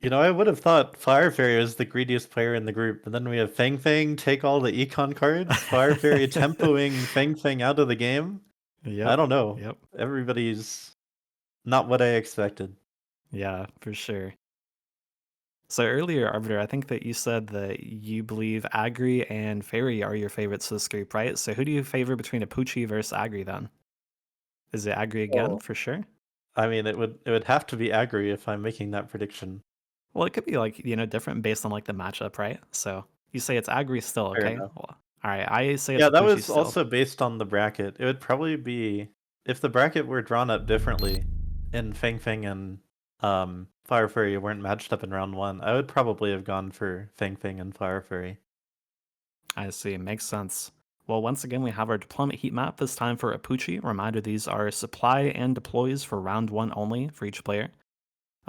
I would have thought Fire Fairy was the greediest player in the group, but then we have Fang Fang take all the econ cards, Fire Fairy tempoing Fang Fang out of the game. I Yep, don't know. yep. Everybody's not what I expected. Yeah, for sure. So earlier, Arbiter, I think that you said that you believe Agri and Fairy are your favorites this group, right? So who do you favor between Apooche versus Agri then? Is it Agri again, Well, for sure? I mean, it would have to be Agri if I'm making that prediction. Well, it could be like, different based on like the matchup, right? So you say it's Agri still, Fair okay? enough. Well, all right, I say it's Yeah, that Apooche was still. also based on the bracket. It would probably be if the bracket were drawn up differently and Fang Fang and Fire Fairy weren't matched up in round one, I would probably have gone for Fang Fang and Fire Fairy. I see, makes sense. Well, once again, we have our deployment heat map, this time for Apooche. Reminder, these are supply and deploys for round one only for each player.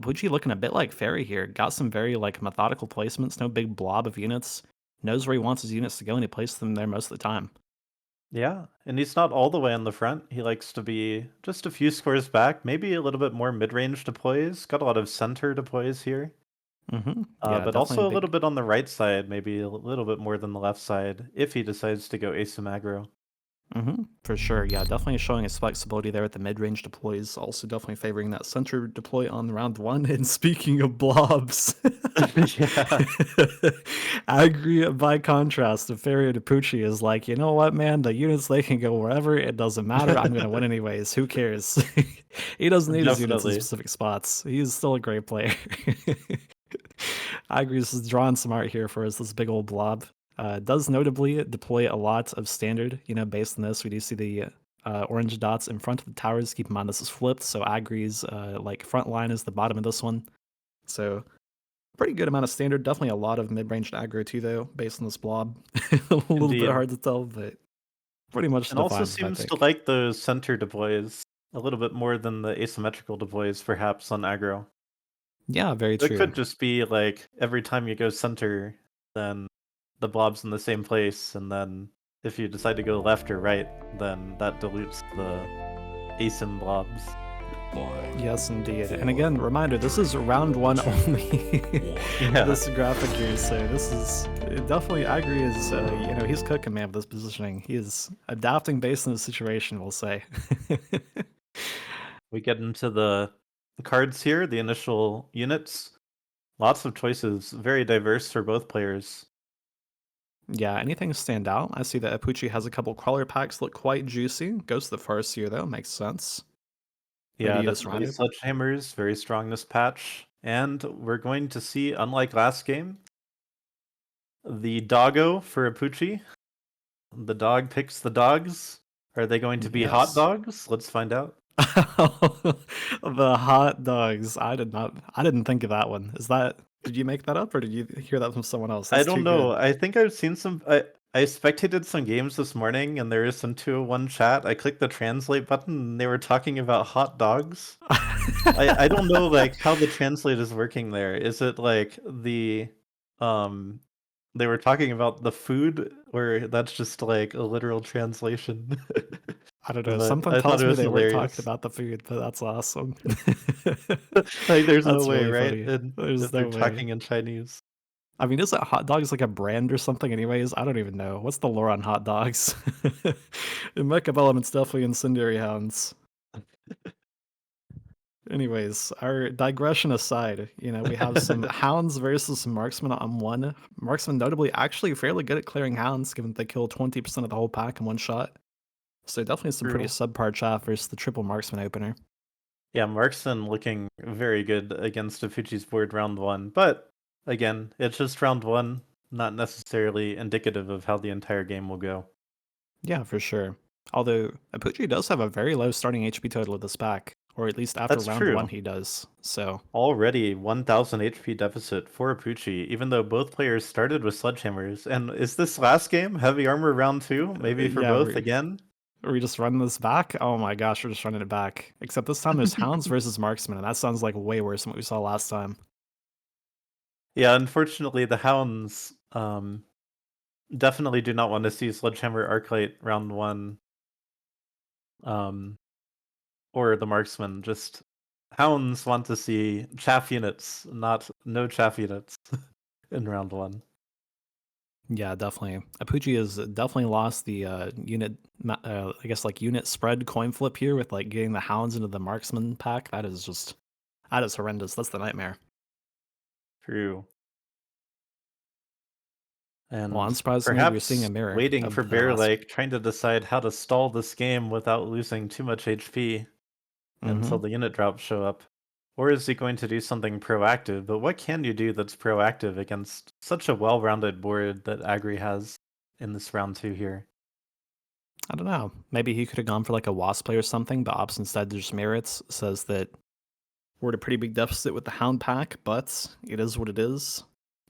Apooche looking a bit like Fairy here. Got some very like methodical placements, no big blob of units. Knows where he wants his units to go and he places them there most of the time. Yeah, and he's not all the way on the front. He likes to be just a few squares back, maybe a little bit more mid-range deploys. Got a lot of center deploys here. Yeah, But definitely also a little big. bit on the right side, maybe a little bit more than the left side, if he decides to go ace aggro. For sure. Yeah, definitely showing his flexibility there with the mid-range deploys. Also definitely favoring that center deploy on round one. And speaking of blobs, Yeah, Agri, by contrast, the Fairy Apooche is like, you know what, man? The units, they can go wherever. It doesn't matter. I'm going to win anyways. Who cares? He doesn't need his units in definitely. specific spots. He's still a great player. Agri's is drawing some art here for us, this big old blob. Does notably deploy a lot of standard, based on this. We do see the orange dots in front of the towers. Keep in mind this is flipped, so Agri's like front line is the bottom of this one. So pretty good amount of standard. Definitely a lot of mid-range aggro too, though, based on this blob. A little bit Indeed. hard to tell, but pretty much And also defines, I seems to think. like those center deploys a little bit more than the asymmetrical deploys, perhaps, on aggro. Yeah, very It true. could just be like every time you go center, then the blob's in the same place, and then if you decide to go left or right, then that dilutes the asym blobs. Yes, indeed. And again, reminder, this is round one only for Yeah, this graphic here, so this is definitely, I agree, is, he's cooking, man, with this positioning. He is adapting based on the situation, we'll say. we get into the cards here, the initial units. Lots of choices, very diverse for both players. Yeah, anything stand out? I see that Apooche has a couple crawler packs look quite juicy. Goes to the first here, though, makes sense. Who do Yeah, you use, definitely Rhino? sledgehammers, very strong this patch. And we're going to see, unlike last game, the doggo for Apooche. The dog picks the dogs. Are they going to be hot Yes. dogs? Let's find out. The hot dogs. I didn't think of that one. Did you make that up or did you hear that from someone else? I That's don't too know. good. I think I've seen some. I spectated some games this morning, and there is some 201 chat. I clicked the translate button, and they were talking about hot dogs. I don't know like how the translate is working there. Is it like um they were talking about the food, or that's just like a literal translation? I don't know. But Something I thought tells it me was they weren't talking hilarious. about the food, but that's awesome. Like, there's no That's way, really right? funny. And There's if they're no way. talking in Chinese. I mean, is it hot dogs like a brand or something anyways? I don't even know. What's the lore on hot dogs? In Mechabellum, it's definitely incendiary hounds. Anyways, our digression aside, we have some hounds versus some marksmen on one. Marksmen notably actually fairly good at clearing hounds, given that they kill 20% of the whole pack in one shot. So definitely some pretty True. subpar chaff versus the triple marksman opener. Yeah, Markson looking very good against Afuchi's board round one, but again, it's just round one, not necessarily indicative of how the entire game will go. Yeah, for sure. Although Apooche does have a very low starting HP total of this pack, or at least after That's round one true. he does. So Already 1000 HP deficit for Apoochi, even though both players started with sledgehammers. And is this last game heavy armor round two? Maybe for yeah, both again? we just run this back. Oh my gosh, we're just running it back. Except this time there's hounds versus marksmen, and that sounds like way worse than what we saw last time. Yeah, unfortunately, the hounds definitely do not want to see sledgehammer arclight round one, um, or the marksman. Just Hounds want to see chaff units, not no chaff units in round 1. Yeah, definitely. Apooche has definitely lost the I guess like unit spread coin flip here with like getting the hounds into the marksman pack. That is horrendous. That's the nightmare. True. Well, And unsurprisingly, we're seeing a perhaps mirror waiting for of the Bear last. Lake, trying to decide how to stall this game without losing too much HP until Mm-hmm. the unit drops show up. Or is he going to do something proactive? But what can you do that's proactive against such a well-rounded board that Agri has in this round 2 here? I don't know. Maybe he could have gone for like a wasp play or something, but opts instead just merits says that we're at a pretty big deficit with the hound pack, but it is what it is.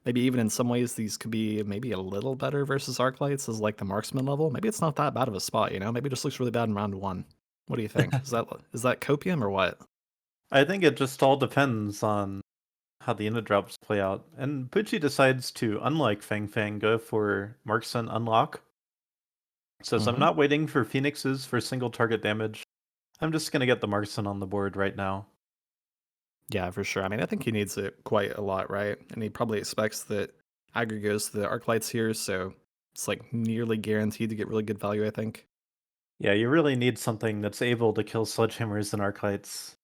Maybe even in some ways these could be maybe a little better versus Arclights as like the marksman level. Maybe it's not that bad of a spot, you know? Maybe it just looks really bad in round 1. What do you think? Is that copium or what? I think it just all depends on how the unit drops play out. And Pucci decides to, unlike Fang Fang, go for Marksman Unlock. Says, I'm Mhm. not waiting for Phoenixes for single target damage. I'm just gonna get the Marksman on the board right now. Yeah, for sure. I mean, I think he needs it quite a lot, right? And he probably expects that Agri goes to the Arclights here, so it's like nearly guaranteed to get really good value, I think. Yeah, you really need something that's able to kill Sledgehammers and Arclights.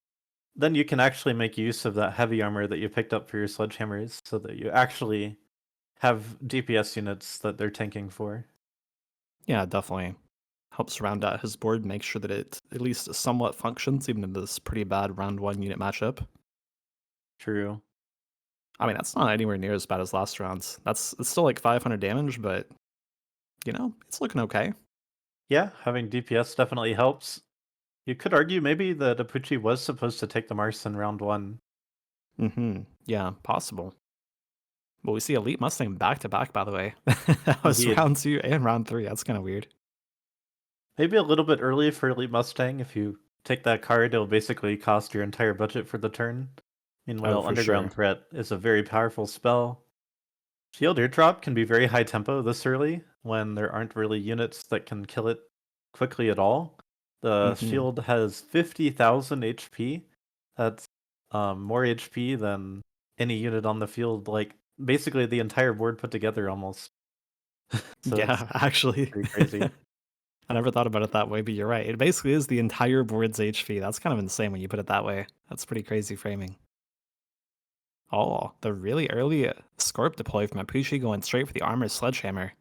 Then you can actually make use of that heavy armor that you picked up for your Sledgehammers so that you actually have DPS units that they're tanking for. Yeah, definitely. Helps round out his board, make sure that it at least somewhat functions, even in this pretty bad round 1 unit matchup. True. I mean, that's not anywhere near as bad as last round's. It's still like 500 damage, but you know, it's looking okay. Yeah, having DPS definitely helps. You could argue maybe that Apuchi was supposed to take the Mars in round 1. Mm-hmm. Yeah, possible. But we see Elite Mustang back to back, by the way. That was Indeed. round 2 and round 3. That's kind of weird. Maybe a little bit early for Elite Mustang. If you take that card, it'll basically cost your entire budget for the turn. Oh, Meanwhile, for sure. Underground Threat is a very powerful spell. Shield Airdrop can be very high tempo this early when there aren't really units that can kill it quickly at all. The Mm-hmm. shield has 50,000 HP. That's more HP than any unit on the field, like basically the entire board put together almost. So it's Yeah, actually. pretty crazy. I never thought about it that way, but you're right. It basically is the entire board's HP. That's kind of insane when you put it that way. That's pretty crazy framing. Oh, the really early Scorp deploy from Apooche going straight for the armored sledgehammer.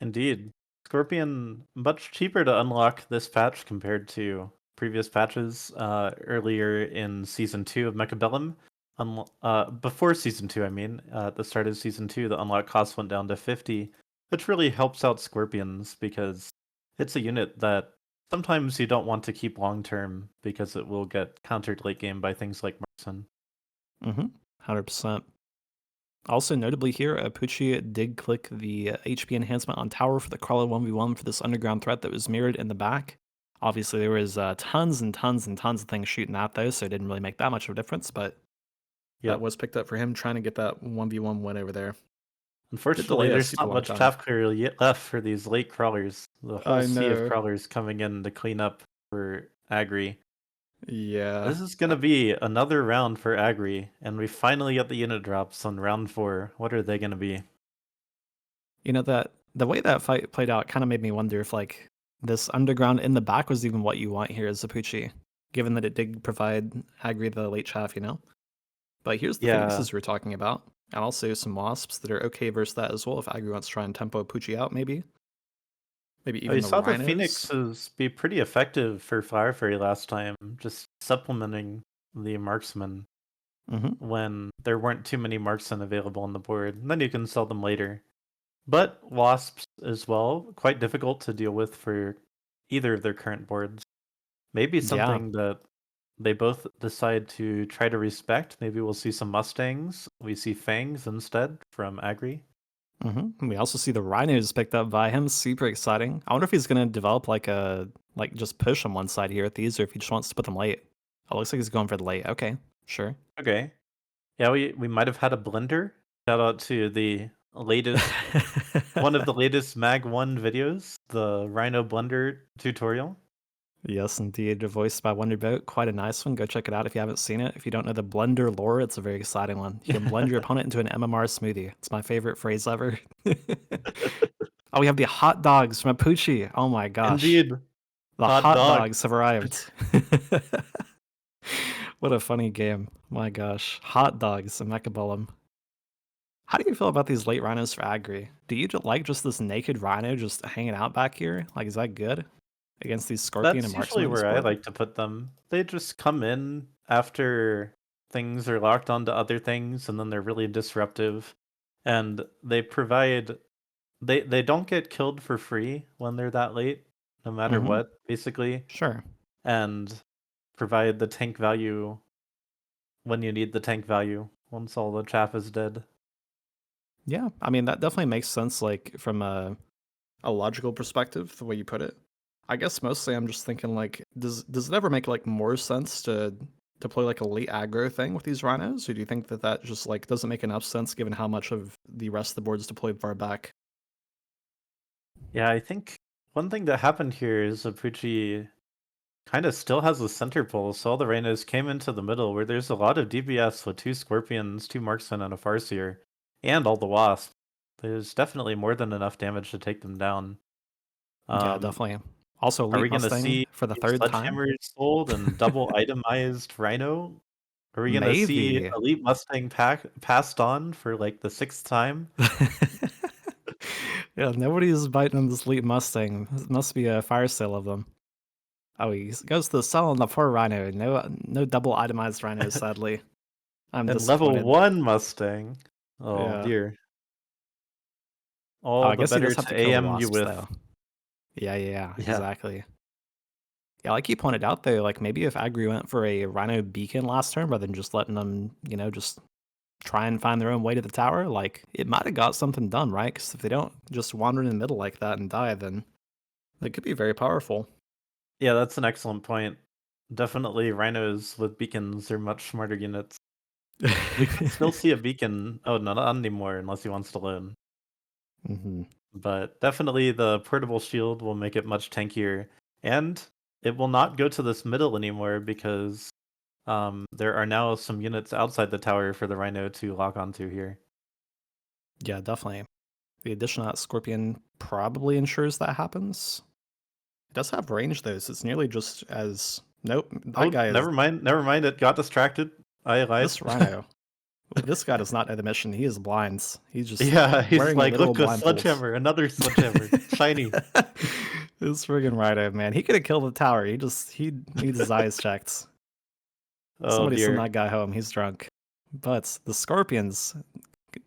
Indeed. Scorpion, much cheaper to unlock this patch compared to previous patches earlier in Season 2 of Mechabellum. Before Season 2, I mean. At the start of Season 2, the unlock cost went down to 50, which really helps out Scorpions because it's a unit that sometimes you don't want to keep long term because it will get countered late game by things like Markson. Mm-hmm. 100%. Also, notably here, Apooche did click the HP enhancement on tower for the Crawler 1v1 for this underground threat that was mirrored in the back. Obviously, there was tons and tons and tons of things shooting at those, so it didn't really make that much of a difference, but that Yep. was picked up for him trying to get that 1v1 win over there. Did Unfortunately, delay a there's super not long much time. chaff clear yet left for these late crawlers. The whole I sea of know. crawlers coming in to clean up for Agri. Yeah. This is gonna be another round for Agri, and we finally get the unit drops on round 4. What are they gonna be? You know, that the way that fight played out kind of made me wonder if like this underground in the back was even what you want here as Zapucci, given that it did provide Agri the late chaff, you know? But here's the Yeah. Phoenixes we're talking about, and also some Wasps that are okay versus that as well if Agri wants to try and tempo Poochie out, maybe. Maybe I even the saw the Rhinos. Phoenixes be pretty effective for Fire Fairy last time, just supplementing the marksman Hmm. when there weren't too many marksmen available on the board. And then you can sell them later. But wasps as well, quite difficult to deal with for either of their current boards. Maybe Yeah. something that they both decide to try to respect. Maybe we'll see some Mustangs. We see Fangs instead from Agri. We also see the Rhinos picked up by him. Super exciting. I wonder if he's gonna develop like a just push on one side here with these, or if he just wants to put them late. Oh, looks like he's going for the late. Okay, sure. Okay. Yeah, we might have had a blender. Shout out to the latest one of the latest MAG1 videos, the Rhino blender tutorial. Yes, indeed. Voiced by Wonderboat. Quite a nice one. Go check it out if you haven't seen it. If you don't know the blender lore, it's a very exciting one. You can blend your opponent into an MMR smoothie. It's my favorite phrase ever. Oh, we have the hot dogs from Apooche. Oh my gosh. Indeed, The hot hot dog. dogs have arrived. What a funny game. My gosh. Hot dogs and Mechabellum. How do you feel about these late rhinos for Agri? Do you like just this naked rhino just hanging out back here? Like, is that good against these scorpion and That's marksmen usually on this where I board? like to put them. They just come in after things are locked onto other things, and then they're really disruptive. And they provide they don't get killed for free when they're that late, no matter Mm-hmm. what, basically, Sure. and provide the tank value when you need the tank value once all the chaff is dead. Yeah, I mean that definitely makes sense. Like from a logical perspective, the way you put it. I guess mostly I'm just thinking like, does it ever make like more sense to play like a late aggro thing with these rhinos, or do you think that that just like doesn't make enough sense given how much of the rest of the board is deployed far back? Yeah, I think one thing that happened here is Apooche kind of still has a center pull, so all the Rhinos came into the middle where there's a lot of DPS with 2 Scorpions, 2 Marksmen, and a Farseer, and all the Wasp. There's definitely more than enough damage to take them down. Yeah, Um, definitely. Also, are Elite we gonna Mustang see for the third time. Sledgehammers sold and double itemized Rhino? Are we gonna see Maybe. Elite Mustang passed on for like the 6th time? Yeah, nobody's biting on this Elite Mustang. It must be a fire sale of them. Oh, he goes to sell on the poor Rhino. No double itemized rhinos, sadly. I'm And level disappointed. 1 Mustang. Oh Yeah. dear. Oh, All I the guess he better does have to to kill the AM you wasps, with. though. Yeah, Yeah. exactly. Yeah, like you pointed out, though, like maybe if Agri went for a Rhino Beacon last turn rather than just letting them, just try and find their own way to the tower, like it might have got something done, right? Because if they don't just wander in the middle like that and die, then it could be very powerful. Yeah, that's an excellent point. Definitely rhinos with beacons are much smarter units. We could still see a beacon. Oh, no, not anymore unless he wants to loan. Hmm. But definitely the portable shield will make it much tankier. And it will not go to this middle anymore because there are now some units outside the tower for the rhino to lock onto here. Yeah, definitely. The addition of that Scorpion probably ensures that happens. It does have range, though, so it's nearly just as. Nope, that Oh, guy is. never mind, it got distracted. I lied. This Rhino. This guy does not know the mission. He is blind. He's just Yeah, he's wearing a like, literal look, a blindfold. sledgehammer, another sledgehammer, shiny. This friggin' Rhino, man. He could have killed the tower. He needs his eyes checked. Oh Somebody send dear. that guy home. He's drunk. But the Scorpions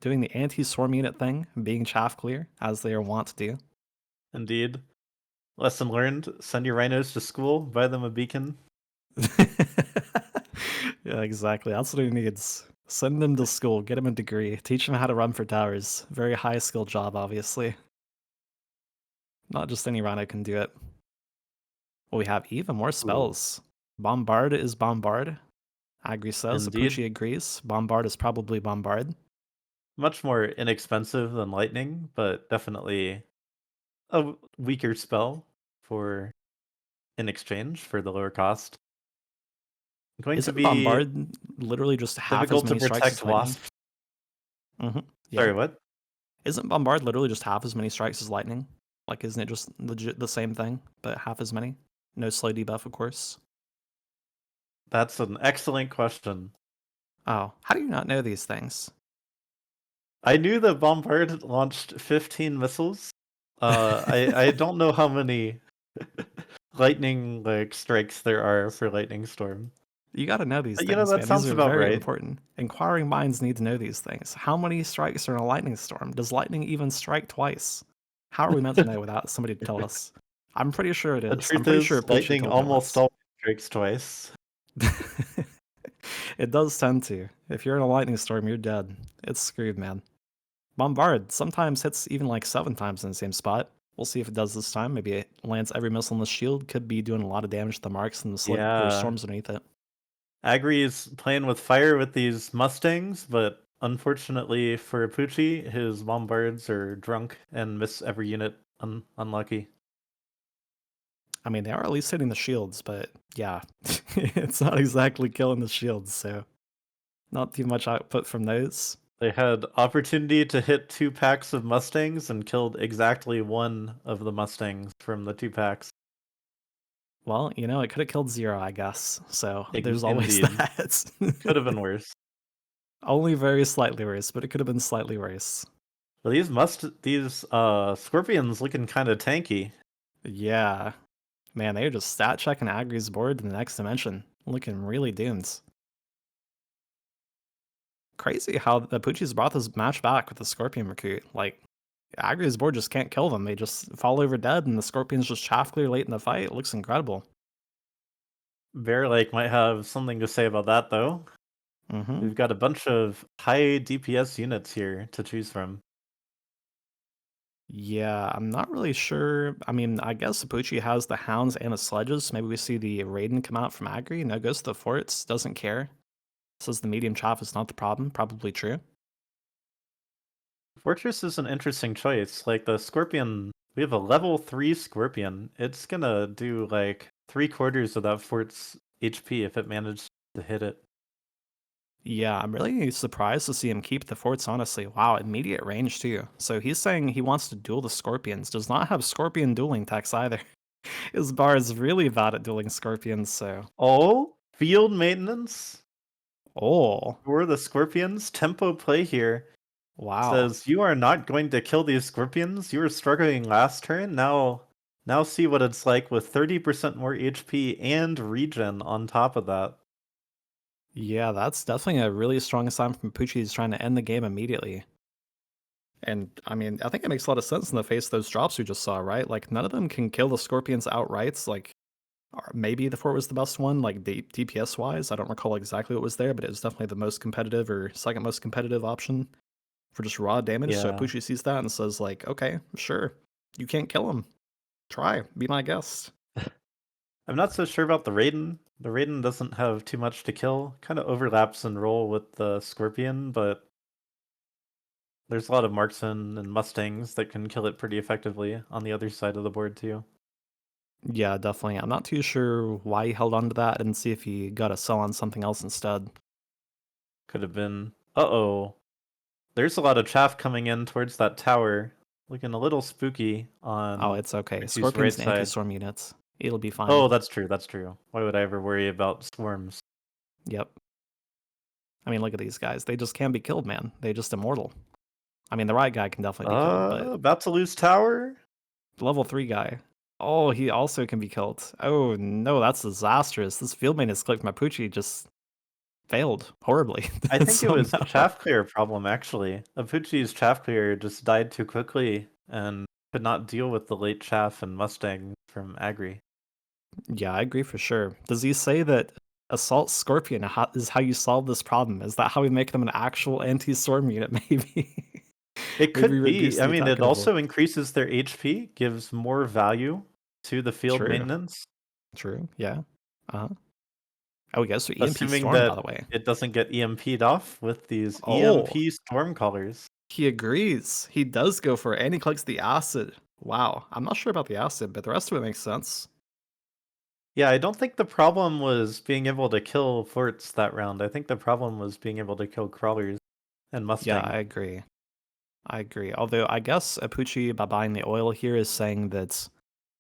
doing the anti-swarm unit thing, being chaff clear, as they are wont to do. Indeed. Lesson learned, send your rhinos to school, buy them a beacon. Yeah, exactly. That's what he needs. Send them to school, get him a degree, teach him how to run for towers. Very high skill job, obviously. Not just any Rhino can do it. Well, we have even more Ooh. spells. Bombard is Bombard. Agri says. Indeed. Apooche agrees. Bombard is probably Bombard. Much more inexpensive than lightning, but definitely a weaker spell for in exchange for the lower cost. Going to Isn't be Bombard literally just half as difficult to many strikes protect as Lightning? wasps. Yeah. Sorry, what? Isn't Bombard literally just half as many strikes as Lightning? Like, isn't it just legit the same thing, but half as many? No slow debuff, of course. That's an excellent question. Oh, how do you not know these things? I knew that Bombard launched 15 missiles. I don't know how many lightning like strikes there are for Lightning Storm. You gotta know these But, things, that man. These sounds are about very right. important. Inquiring minds need to know these things. How many strikes are in a lightning storm? Does lightning even strike twice? How are we meant to know without somebody to tell us? I'm pretty sure it The is. I'm truth pretty sure is, Apoochie lightning told you almost once. always strikes twice. It does tend to. If you're in a lightning storm, you're dead. It's screwed, man. Bombard sometimes hits even like 7 times in the same spot. We'll see if it does this time. Maybe it lands every missile in the shield. Could be doing a lot of damage to the marks and the slip or Yeah. storms underneath it. Agri is playing with fire with these Mustangs, but unfortunately for Apooche, his Bombards are drunk and miss every unit. Unlucky. I mean, they are at least hitting the shields, but yeah, it's not exactly killing the shields, so not too much output from those. They had opportunity to hit 2 packs of Mustangs and killed exactly 1 of the Mustangs from the 2 packs. Well, it could have killed 0, I guess, so there's always Indeed. that. Could have been worse. Only very slightly worse, but it could have been slightly worse. But these Scorpions looking kinda tanky. Yeah. Man, they are just stat checking Agri's board in the next dimension. Looking really doomed. Crazy how the Apooche's brought this match back with the Scorpion Recruit. Like, Agri's board just can't kill them. They just fall over dead, and the Scorpions just chaff clear late in the fight. It looks incredible. Bear Lake might have something to say about that, though. Mm-hmm. We've got a bunch of high DPS units here to choose from. Yeah, I'm not really sure. I mean, I guess Apooche has the Hounds and the Sledges. Maybe we see the Raiden come out from Agri. No, goes to the forts, doesn't care. Says the medium chaff is not the problem. Probably true. Fortress is an interesting choice. Like, the Scorpion, we have a level 3 Scorpion. It's gonna do, like, 3/4 of that fort's HP if it managed to hit it. Yeah, I'm really surprised to see him keep the forts, honestly. Wow, immediate range too. So he's saying he wants to duel the Scorpions. Does not have Scorpion dueling techs either. His bar is really bad at dueling Scorpions, so. Oh, field maintenance Oh, for the Scorpions. Tempo play here wow. says you are not going to kill these Scorpions. You were struggling last turn. Now see what it's like with 30% more HP and regen on top of that. Yeah, that's definitely a really strong sign from Pucci. He's trying to end the game immediately. And I mean, I think it makes a lot of sense in the face of those drops we just saw, right? Like, none of them can kill the Scorpions outright. Like, or maybe the fort was the best one, like DPS wise. I don't recall exactly what was there, but it was definitely the most competitive or second most competitive option for just raw damage. So Yeah. Pucci sees that and says, like, okay, sure, you can't kill him. Try, be my guest. I'm not so sure about the Raiden. The Raiden doesn't have too much to kill. Kind of overlaps in role with the Scorpion, but there's a lot of marksmen and Mustangs that can kill it pretty effectively on the other side of the board too. Yeah, definitely. I'm not too sure why he held on to that and see if he got a sell on something else instead. Could have been. Uh-oh. There's a lot of chaff coming in towards that tower. Looking a little spooky Oh, on it's okay. Pucci's right Scorpion's an side. anti-storm units. It'll be fine. Oh, that's true, that's true. Why would I ever worry about swarms? Yep. I mean, look at these guys. They just can't be killed, man. They just immortal. I mean, the right guy can definitely be killed, but About to lose tower? the level 3 guy. Oh, he also can be killed. Oh no, that's disastrous. This field maintenance click from Apooche just failed horribly I think it was a somehow. chaff clear problem, actually. Apooche's chaff clear just died too quickly and could not deal with the late chaff and Mustang from Agri. Yeah, I agree for sure. Does he say that Assault Scorpion is how you solve this problem? Is that how we make them an actual anti-storm unit, maybe? It Maybe we could reduce be. I the mean, attack it interval. also increases their HP, gives more value to the field True. maintenance, True. Yeah. Uh-huh. Oh, yes, so EMP assuming Storm, by that the way. it doesn't get EMP'd off with these Oh, EMP storm callers. he agrees. He does go for it, and he collects the acid. Wow. I'm not sure about the acid, but the rest of it makes sense. Yeah, I don't think the problem was being able to kill forts that round. I think the problem was being able to kill crawlers and Yeah, Mustang. I agree. I agree. Although I guess Apooche, by buying the oil here, is saying that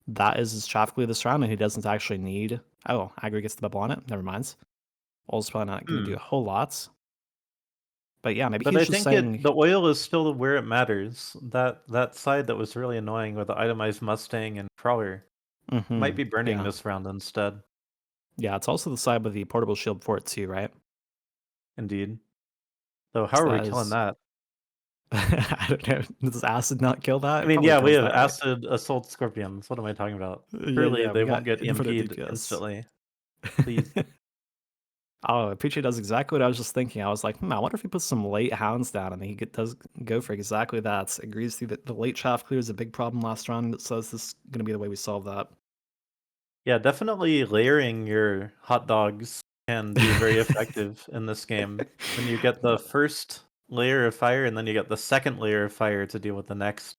that is his traffically this round, and he doesn't actually need. Oh, Agri gets the bubble on it. Never mind. Oil's probably not going to do Hmm. a whole lot. But yeah, maybe But he's I just think saying. the oil is still where it matters. That side that was really annoying with the itemized Mustang and crawler might be burning Yeah. this round instead. Yeah, it's also the side with the portable shield fort too, right? Indeed. So how So are we that killing is. that? I don't know. Does acid not kill that? I It mean, probably yeah, we kills have that, right? acid assault scorpions. What am I talking about? Yeah, Surely yeah, we they got won't get infinite EMP'd DPS. instantly. Please. Oh, Appreciate does exactly what I was just thinking. I was like, I wonder if he puts some late hounds down, and does go for exactly that. Agrees to that the late shaft clear is a big problem last round. It says this is going to be the way we solve that. Yeah, definitely layering your hot dogs can be very effective in this game. When you get the first layer of fire and then you get the second layer of fire to deal with the next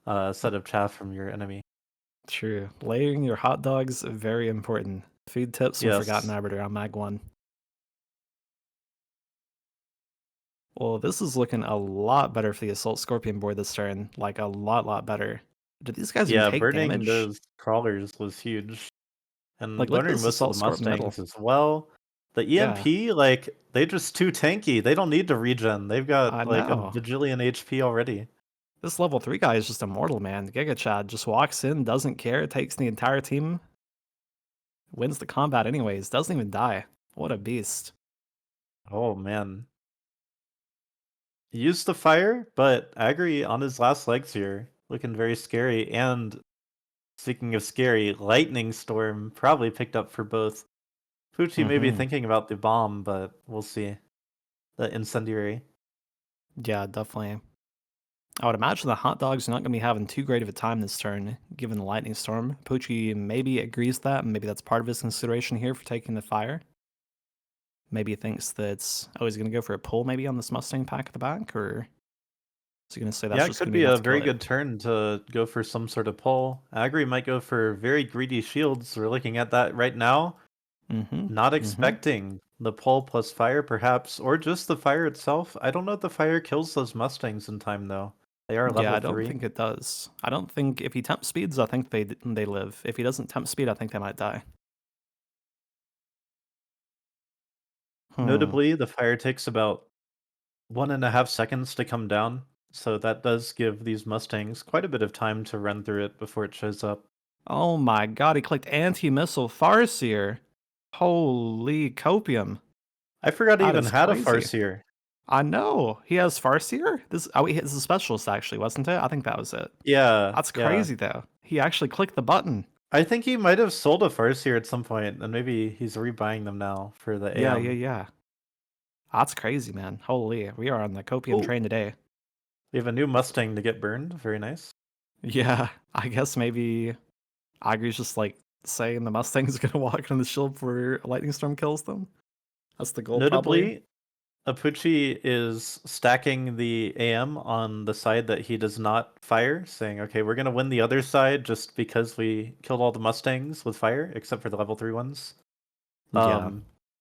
set of chaff from your enemy. True. Layering your hot dogs, very important. Food tips from Forgotten Yes. Arbiter on MAG1. Well, this is looking a lot better for the Assault Scorpion board this turn. Like, a lot better. Do these guys even Yeah, take burning damage? those crawlers was huge. And Like, look at burning this most of the Assault Scorpion middle. Mustangs as well. The Yeah, EMP, like, they just too tanky. They don't need to regen. They've I got like a know. bajillion HP already. This level 3 guy is just immortal, man. Giga Chad just walks in, doesn't care, takes the entire team, wins the combat anyways, doesn't even die. What a beast. Oh man. He used the fire, but Agri on his last legs here, looking very scary. And speaking of scary, Lightning Storm probably picked up for both. Pucci may be Mhm. thinking about the bomb, but we'll see. The incendiary. Yeah, definitely. I would imagine the hot dogs are not going to be having too great of a time this turn, given the lightning storm. Poochie maybe agrees that, and maybe that's part of his consideration here for taking the fire. Maybe he thinks that, oh, he's going to go for a pull maybe on this Mustang pack at the back, or is he going to say that's Yeah, it just going could to be be enough a to kill very it? good turn to go for some sort of pull. Agri might go for very greedy shields. We're looking at that right now. Mm-hmm. Not Mm-hmm. expecting the pull plus fire, perhaps, or just the fire itself. I don't know if the fire kills those Mustangs in time, though. They are Yeah, level I don't 3. think it does. I don't think if he temp speeds, I think they live. If he doesn't temp speed, I think they might die. Hmm. Notably, the fire takes about 1.5 seconds to come down, so that does give these Mustangs quite a bit of time to run through it before it shows up. Oh my god, he clicked anti-missile Farseer. Holy copium. I forgot he That even is had a crazy. Farseer. I know. He has Farseer? This oh, he has a specialist actually, wasn't it? I think that was it. Yeah, That's yeah. crazy though. He actually clicked the button. I think he might have sold a Farseer at some point, and maybe he's rebuying them now for the Yeah, yeah, AM. yeah. That's crazy, man. Holy, we are on the copium Oh, train today. we have a new Mustang to get burned. Very nice. Yeah, I guess maybe Agri's just like saying the Mustang's gonna walk in the shield before a lightning storm kills them. That's the goal, probably. Notably, Apooche is stacking the AM on the side that he does not fire, saying, okay, we're going to win the other side just because we killed all the Mustangs with fire, except for the level 3 ones. Yeah,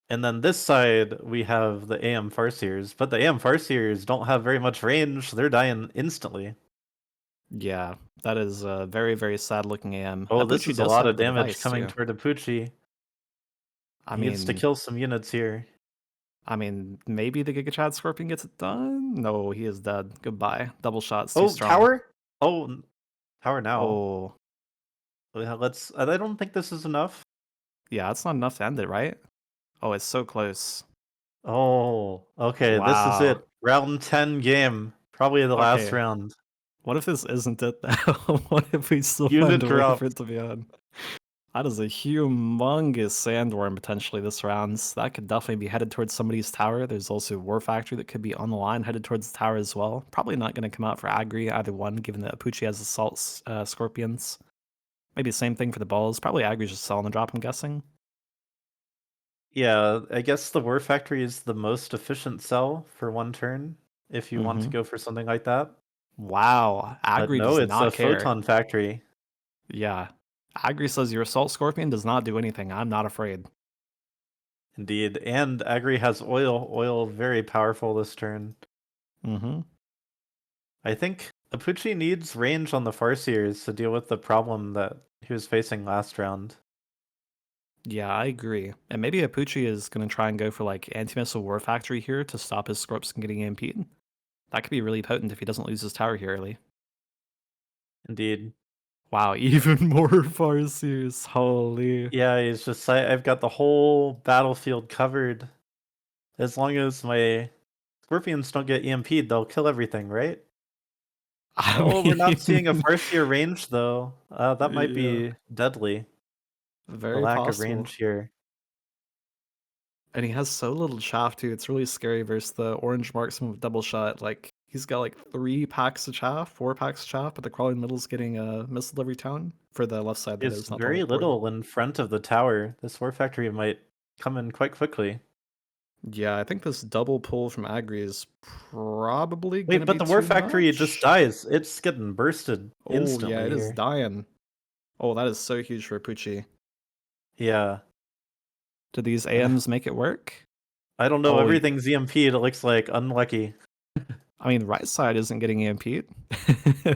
And then this side, we have the AM Farseers, but the AM Farseers don't have very much range. They're dying instantly. yeah. That is a very, very sad looking AM. Oh, this Apucci is a does lot of have the damage device coming too. toward Apooche. I He needs to mean, kill some units here. maybe the Giga Chad Scorpion gets it done? No, he is dead. Goodbye. Double shot's too Oh, strong. tower? Oh, tower now. Oh, Yeah, let's. I don't think this is enough. yeah, that's not enough to end it, right? Oh, it's so close. Oh, okay, this is Wow. it. Round 10 game. Probably the last Okay. round. What if this isn't it though? What if we still find Unit a way for dropped. it to be on? That is a humongous sandworm potentially this round. That could definitely be headed towards somebody's tower. There's also War Factory that could be on the line headed towards the tower as well. Probably not going to come out for Agri, either one, given that Apooche has Assault Scorpions. Maybe the same thing for the balls. Probably Agri's just selling the drop, I'm guessing. Yeah, I guess the War Factory is the most efficient sell for one turn, if you want to Mm-hmm. go for something like that. Wow. But Agri no, does it's a not care. Photon Factory. Yeah. Agri says your Assault Scorpion does not do anything. I'm not afraid. Indeed. And Agri has oil. Oil very powerful this turn. Mm-hmm. I think Apooche needs range on the Farseers to deal with the problem that he was facing last round. Yeah, I agree. And maybe Apooche is going to try and go for like Anti-Missile War Factory here to stop his Scorps from getting AMP'd. That could be really potent if he doesn't lose his tower here early. Indeed. Wow, even more Farseers. Holy. Yeah, he's just I've got the whole battlefield covered. As long as my scorpions don't get EMP'd, they'll kill everything, right? I Oh, we're not seeing a mean, Farseer range though. That might yeah, be deadly. The very lack of possible. range here. And he has so little chaff too. It's really scary versus the orange marksman with double shot. Like he's got like 3 packs of chaff, 4 packs of chaff, but the crawling middle's getting a missile every turn for the left side. That It's is not the very whole board. little in front of the tower. This war factory might come in quite quickly. Yeah, I think this double pull from Agri is probably Wait, gonna but be the war too factory just much. dies. It's getting bursted Oh yeah, instantly it is here. dying. Oh, that is so huge for Apooche. Yeah. Do these AMs make it work? I don't know, Oh, everything's EMP'd, it looks like. Unlucky. I mean, right side isn't getting EMP'd.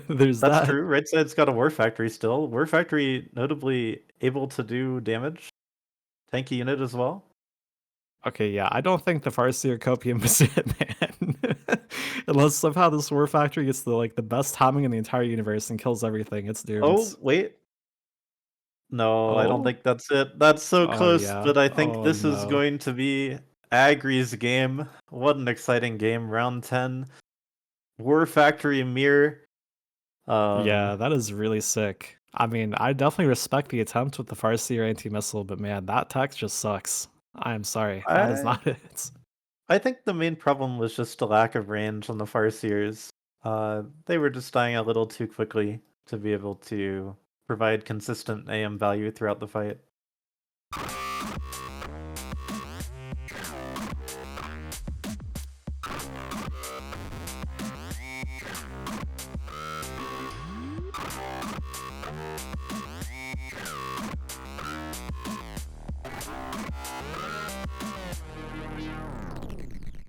There's That's that. true, right side's got a War Factory still. War Factory notably able to do damage. Tanky unit as well. Okay, yeah, I don't think the Farseer Copium is it, man. Unless somehow this War Factory gets the best timing in the entire universe and kills everything, it's doomed. Oh, wait. No, I don't Oh? think that's it. That's so Oh, close, yeah. but I think Oh, this is no. going to be Agri's game. What an exciting game. Round 10. War Factory Mirror. Yeah, that is really sick. I mean, I definitely respect the attempt with the Farseer anti-missile, but man, that tech just sucks. I am sorry. That is I not it. I think the main problem was just a lack of range on the Farseers. They were just dying a little too quickly to be able to provide consistent AM value throughout the fight.